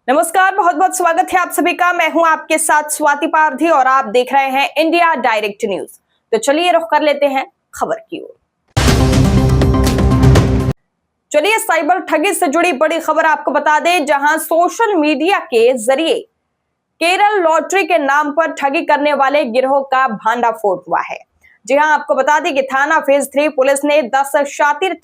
नमस्कार, बहुत बहुत स्वागत है आप सभी का। मैं हूं आपके साथ स्वाति पारधी और आप देख रहे हैं इंडिया डायरेक्ट न्यूज। तो चलिए रुख कर लेते हैं खबर की ओर। चलिए साइबर ठगी से जुड़ी बड़ी खबर आपको बता दें, जहां सोशल मीडिया के जरिए केरल लॉटरी के नाम पर ठगी करने वाले गिरोह का भांडाफोड़ हुआ है। जी हां, आपको बता दें कि थाना फेज 3 पुलिस ने 10 शातिर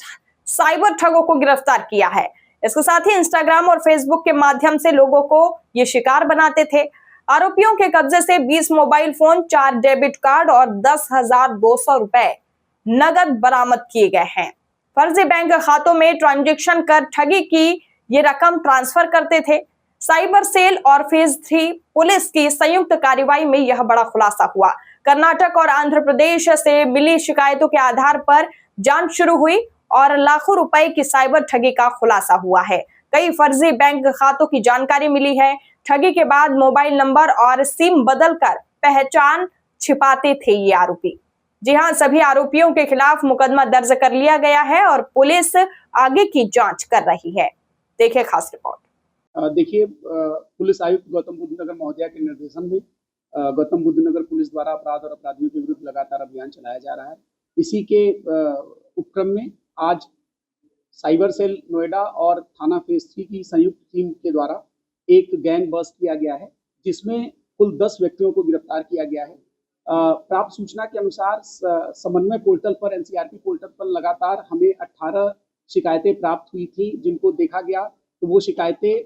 साइबर ठगों को गिरफ्तार किया है। इसके साथ ही इंस्टाग्राम और फेसबुक के माध्यम से लोगों को ये शिकार बनाते थे। आरोपियों के कब्जे से 20 मोबाइल फोन, 4 डेबिट कार्ड और 10,200 रुपए नगद बरामद किए गए हैं। फर्जी बैंक खातों में ट्रांजैक्शन कर ठगी की ये रकम ट्रांसफर करते थे। साइबर सेल और फेज 3 पुलिस की संयुक्त कार्रवाई में यह बड़ा खुलासा हुआ। कर्नाटक और आंध्र प्रदेश से मिली शिकायतों के आधार पर जांच शुरू हुई और लाखों रुपए की साइबर ठगी का खुलासा हुआ है। कई फर्जी बैंक खातों की जानकारी मिली है। ठगी के बाद मोबाइल नंबर और सिम बदलकर पहचान छिपाते थे ये आरोपी। जी हां, सभी आरोपियों के खिलाफ मुकदमा दर्ज कर लिया गया है और पुलिस आगे की जांच कर रही है। देखिए खास रिपोर्ट। देखिए, पुलिस आयुक्त गौतम बुद्ध नगर महोदया के निर्देशन में गौतम बुद्ध नगर पुलिस द्वारा अपराध और अपराधियों के विरुद्ध लगातार अभियान चलाया जा रहा है। इसी के उपक्रम में आज साइबर सेल नोएडा और थाना फेज 3 की संयुक्त टीम के द्वारा एक गैंग बस्ट किया गया है, जिसमें कुल 10 व्यक्तियों को गिरफ्तार किया गया है। प्राप्त सूचना के अनुसार समन्वय पोर्टल पर, एनसीआरपी पोर्टल पर लगातार हमें 18 शिकायतें प्राप्त हुई थी, जिनको देखा गया तो वो शिकायतें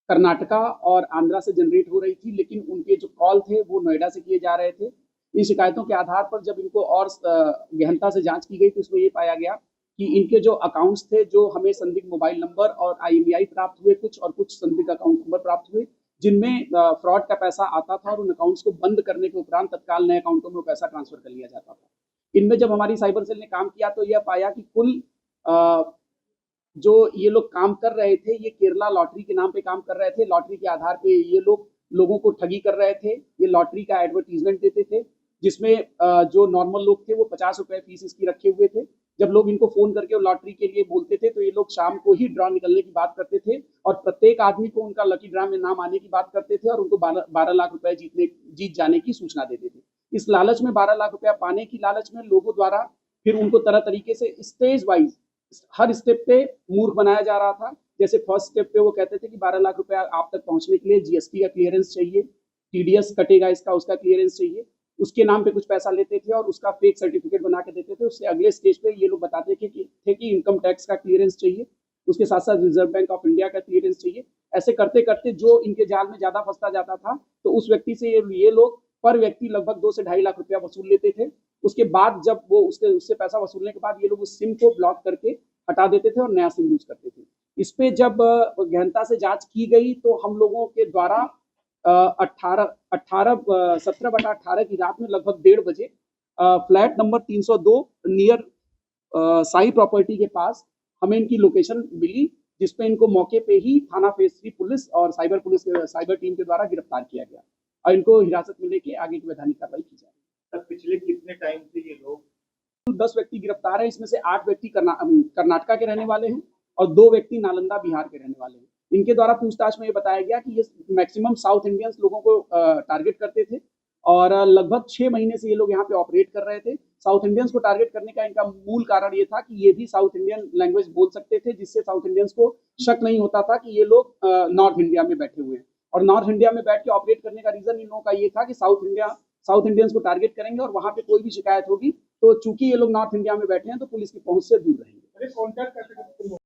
कर्नाटका और आंध्रा से जनरेट हो रही थी, लेकिन उनके जो कॉल थे वो नोएडा से किए जा रहे थे। इन शिकायतों के आधार पर जब इनको और गहनता से जांच की गई तो इसमें ये पाया गया कि इनके जो अकाउंट्स थे, जो हमें संदिग्ध मोबाइल नंबर और IMEI प्राप्त हुए कुछ संदिग्ध अकाउंट नंबर प्राप्त हुए, जिनमें फ्रॉड का पैसा आता था और उन अकाउंट्स को बंद करने के उपरांत तत्काल नए अकाउंटों में पैसा ट्रांसफर कर लिया जाता था। इनमें जब हमारी साइबर सेल ने काम किया तो यह पाया कि कुल जो ये लोग काम कर रहे थे, ये केरला लॉटरी के नाम पे काम कर रहे थे। लॉटरी के आधार पे ये लोग लोगों को ठगी कर रहे थे। ये लॉटरी का एडवर्टीजमेंट देते थे, जिसमें जो नॉर्मल लोग थे वो 50 रुपए फीस इसकी रखे हुए थे। जब लोग इनको फोन करके लॉटरी के लिए बोलते थे तो ये लोग शाम को ही ड्रॉ निकलने की बात करते थे और प्रत्येक आदमी को उनका लकी ड्रॉ में नाम आने की बात करते थे और उनको 12 लाख रुपए जीत जाने की सूचना देते थे। इस लालच में 12 लाख रुपया पाने की लालच में लोगों द्वारा फिर उनको तरह तरीके से स्टेज वाइज हर स्टेप पे मूर्ख बनाया जा रहा था। जैसे फर्स्ट स्टेप पे वो कहते थे कि 12 लाख रुपया आप तक पहुंचने के लिए GST का क्लियरेंस चाहिए, TDS कटेगा इसका, उसका क्लियरेंस चाहिए। उसके नाम पे कुछ पैसा लेते थे और उसका फेक सर्टिफिकेट बना के देते थे। उससे अगले स्टेज पे ये लोग बताते थे कि इनकम टैक्स का क्लियरेंस चाहिए, उसके साथ साथ रिजर्व बैंक ऑफ इंडिया का क्लियरेंस चाहिए। ऐसे करते करते जो इनके जाल में ज्यादा फंसता जाता था तो उस व्यक्ति से ये लोग पर व्यक्ति लगभग 2 से 2.5 लाख रुपया वसूल लेते थे। उसके बाद जब वो उससे पैसा वसूलने के बाद ये लोग उस सिम को ब्लॉक करके हटा देते थे और नया सिम यूज करते थे। इस पे जब गहनता से जांच की गई तो हम लोगों के द्वारा 17/18 की रात में लगभग 1:30 बजे flat number 302 near Sai property के पास हमें इनकी लोकेशन मिली, जिसपे इनको मौके पे ही थाना फेज 3 पुलिस और साइबर टीम के द्वारा गिरफ्तार किया गया और इनको हिरासत में लेके आगे की वैधानिक कार्रवाई की जाए। पिछले कितने टाइम से ये लोग 10 व्यक्ति गिरफ्तार है। इसमें से 8 व्यक्ति कर्नाटका के रहने वाले हैं और 2 व्यक्ति नालंदा बिहार के रहने वाले हैं। इनके द्वारा पूछताछ में ये बताया गया कि ये मैक्सिमम साउथ इंडियंस लोगों को टारगेट करते थे और लगभग 6 महीने से ये लोग यहाँ पे ऑपरेट कर रहे थे। साउथ इंडियंस को टारगेट करने का इनका मूल कारण ये था कि ये भी साउथ इंडियन लैंग्वेज बोल सकते थे, जिससे साउथ इंडियंस को शक नहीं होता था कि ये लोग नॉर्थ इंडिया में बैठे हुए हैं। और नॉर्थ इंडिया में बैठ के ऑपरेट करने का रीजन इन लोगों का ये था कि साउथ इंडियंस को टारगेट करेंगे और वहां पे कोई भी शिकायत होगी तो चूंकि ये लोग नॉर्थ इंडिया में बैठे हैं तो पुलिस की पहुंच से दूर रहेंगे।